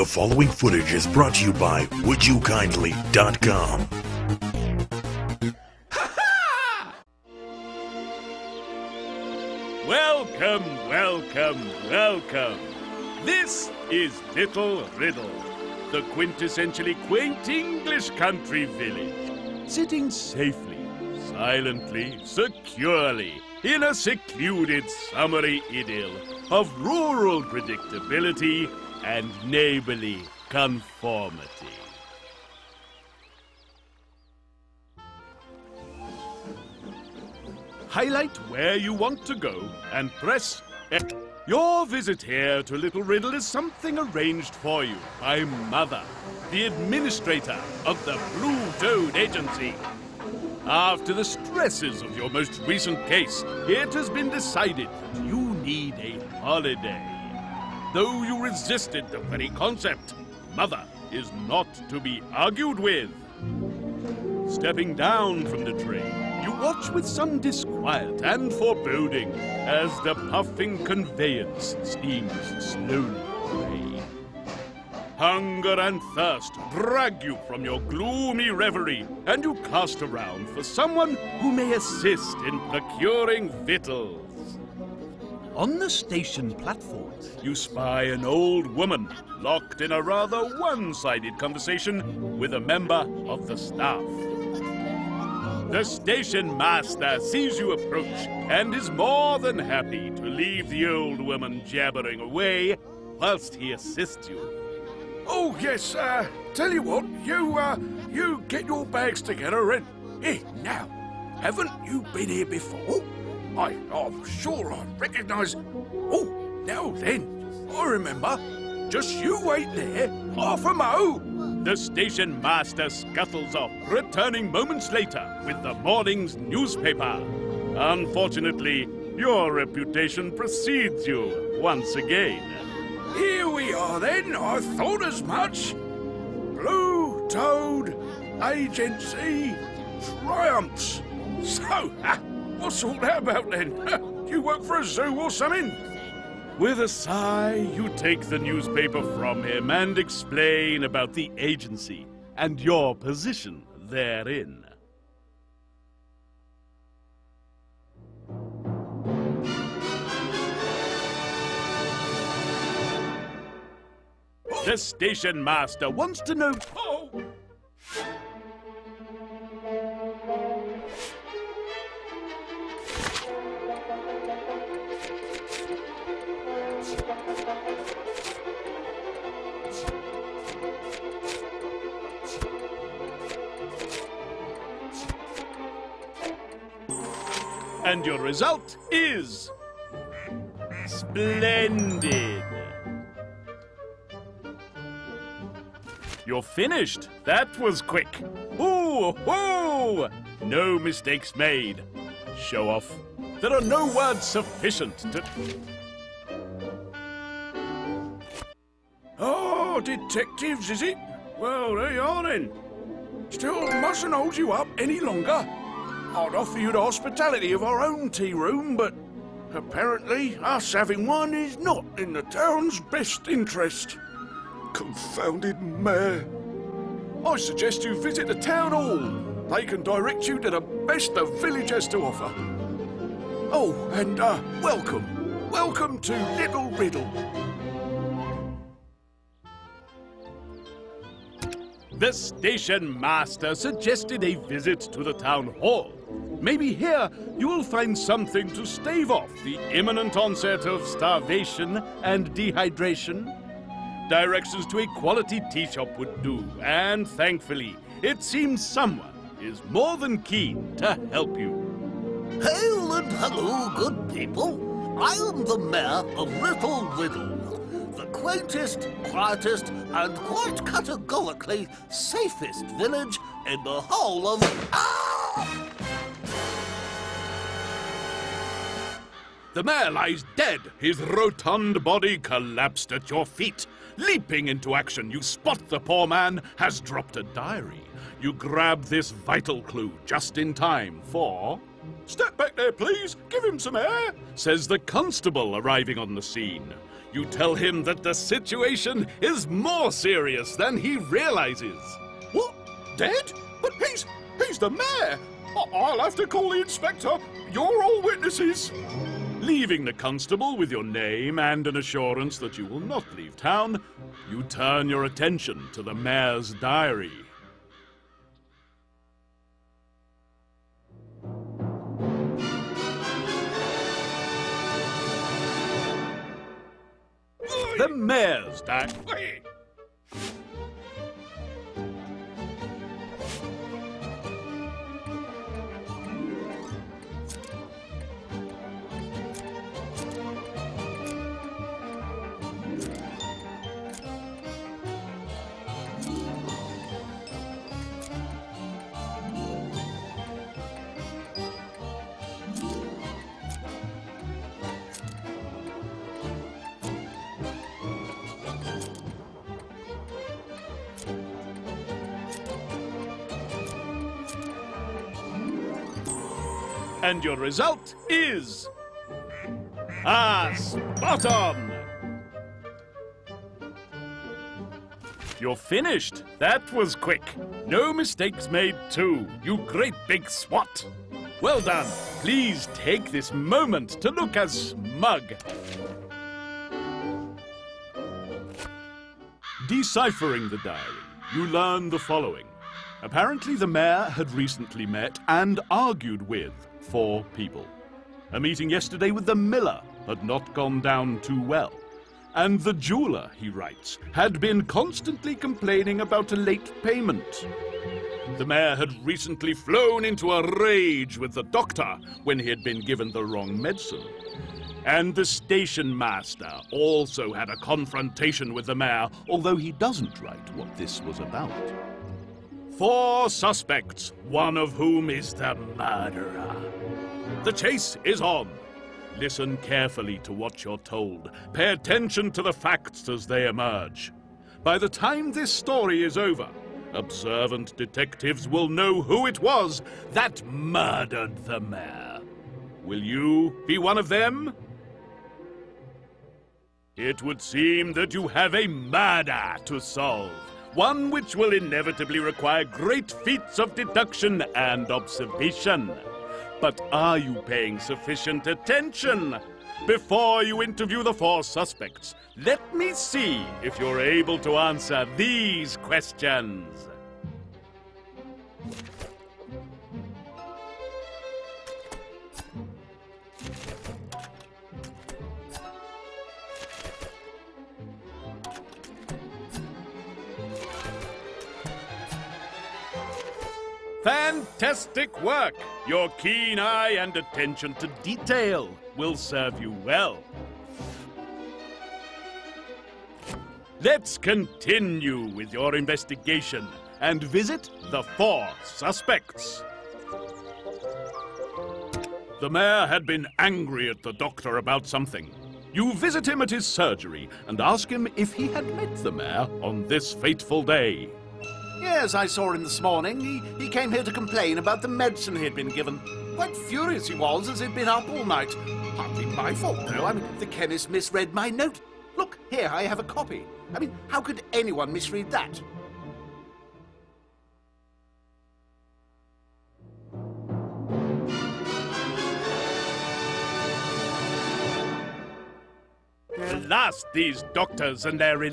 The following footage is brought to you by WouldyouKindly.com. Welcome, welcome, welcome. This is Little Riddle, the quintessentially quaint English country village, sitting safely, silently, securely in a secluded summery idyll of rural predictability and neighborly conformity. Highlight where you want to go and press X. Your visit here to Little Riddle is something arranged for you by Mother, the administrator of the Blue Toad Agency. After the stresses of your most recent case, it has been decided that you need a holiday. Though you resisted the very concept, Mother is not to be argued with. Stepping down from the train, you watch with some disquiet and foreboding as the puffing conveyance steams slowly away. Hunger and thirst drag you from your gloomy reverie, and you cast around for someone who may assist in procuring victuals. On the station platform, you spy an old woman locked in a rather one-sided conversation with a member of the staff. The station master sees you approach and is more than happy to leave the old woman jabbering away whilst he assists you. Oh, yes, tell you what, you get your bags together and... Hey, now, haven't you been here before? I'm sure I recognise... Oh, now then, I remember. Just you wait there, half a mo. The station master scuttles off, returning moments later with the morning's newspaper. Unfortunately, your reputation precedes you once again. Here we are then, I thought as much. Blue Toad Agency triumphs. So, what's all that about then? You work for a zoo or something? With a sigh, you take the newspaper from him and explain about the agency and your position therein. The station master wants to know... Oh! And your result is... splendid. You're finished. That was quick. Ooh, ooh! No mistakes made. Show off. There are no words sufficient to... Oh, detectives, is it? Well, there you are then. Still mustn't hold you up any longer. I'd offer you the hospitality of our own tea room, but apparently us having one is not in the town's best interest. Confounded mayor. I suggest you visit the town hall. They can direct you to the best the village has to offer. Oh, and welcome. Welcome to Little Riddle. The station master suggested a visit to the town hall. Maybe here you will find something to stave off the imminent onset of starvation and dehydration. Directions to a quality tea shop would do, and thankfully, it seems someone is more than keen to help you. Hail and hello, good people. I am the mayor of Little Riddle, the quaintest, quietest, and quite categorically safest village in the whole of... The mayor lies dead, his rotund body collapsed at your feet. Leaping into action, you spot the poor man has dropped a diary. You grab this vital clue just in time for... "Step back there, please. Give him some air," says the constable arriving on the scene. You tell him that the situation is more serious than he realizes. What? Dead? But he's the mayor. I'll have to call the inspector. You're all witnesses. Leaving the constable with your name and an assurance that you will not leave town, you turn your attention to the mayor's diary. The mayor's diary. And your result is... spot on! You're finished. That was quick. No mistakes made too, you great big swat. Well done. Please take this moment to look as smug. Deciphering the diary, you learn the following. Apparently the mayor had recently met and argued with 4 people. A meeting yesterday with the miller had not gone down too well. And the jeweler, he writes, had been constantly complaining about a late payment. The mayor had recently flown into a rage with the doctor when he had been given the wrong medicine. And the station master also had a confrontation with the mayor, although he doesn't write what this was about. 4 suspects, one of whom is the murderer. The chase is on. Listen carefully to what you're told. Pay attention to the facts as they emerge. By the time this story is over, observant detectives will know who it was that murdered the mayor. Will you be one of them? It would seem that you have a murder to solve. One which will inevitably require great feats of deduction and observation. But are you paying sufficient attention? Before you interview the 4 suspects, let me see if you're able to answer these questions. Fantastic work! Your keen eye and attention to detail will serve you well. Let's continue with your investigation and visit the 4 suspects. The mayor had been angry at the doctor about something. You visit him at his surgery and ask him if he had met the mayor on this fateful day. Yes, I saw him this morning. He came here to complain about the medicine he'd been given. Quite furious he was, as he'd been up all night. Hardly my fault, though. I mean, the chemist misread my note. Look, here, I have a copy. I mean, how could anyone misread that? Blast these doctors and their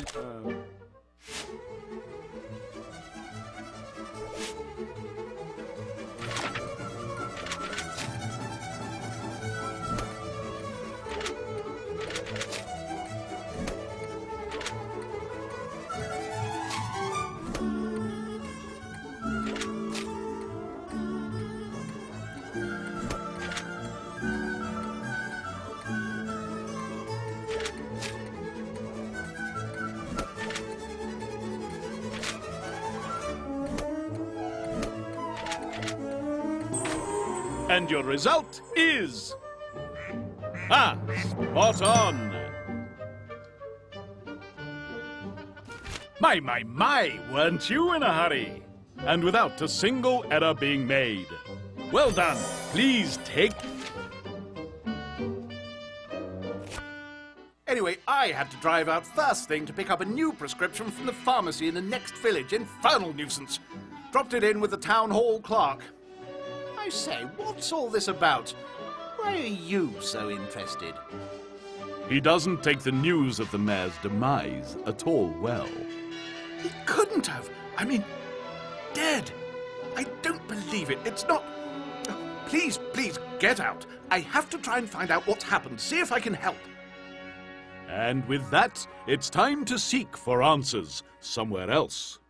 And your result is... spot on! My, weren't you in a hurry? And without a single error being made. Well done. Please take... Anyway, I had to drive out first thing to pick up a new prescription from the pharmacy in the next village. Infernal nuisance. Dropped it in with the town hall clerk. I say, what's all this about? Why are you so interested? He doesn't take the news of the mayor's demise at all well. He couldn't have. I mean, dead. I don't believe it. It's not... Please, please, get out. I have to try and find out what's happened. See if I can help. And with that, it's time to seek for answers somewhere else.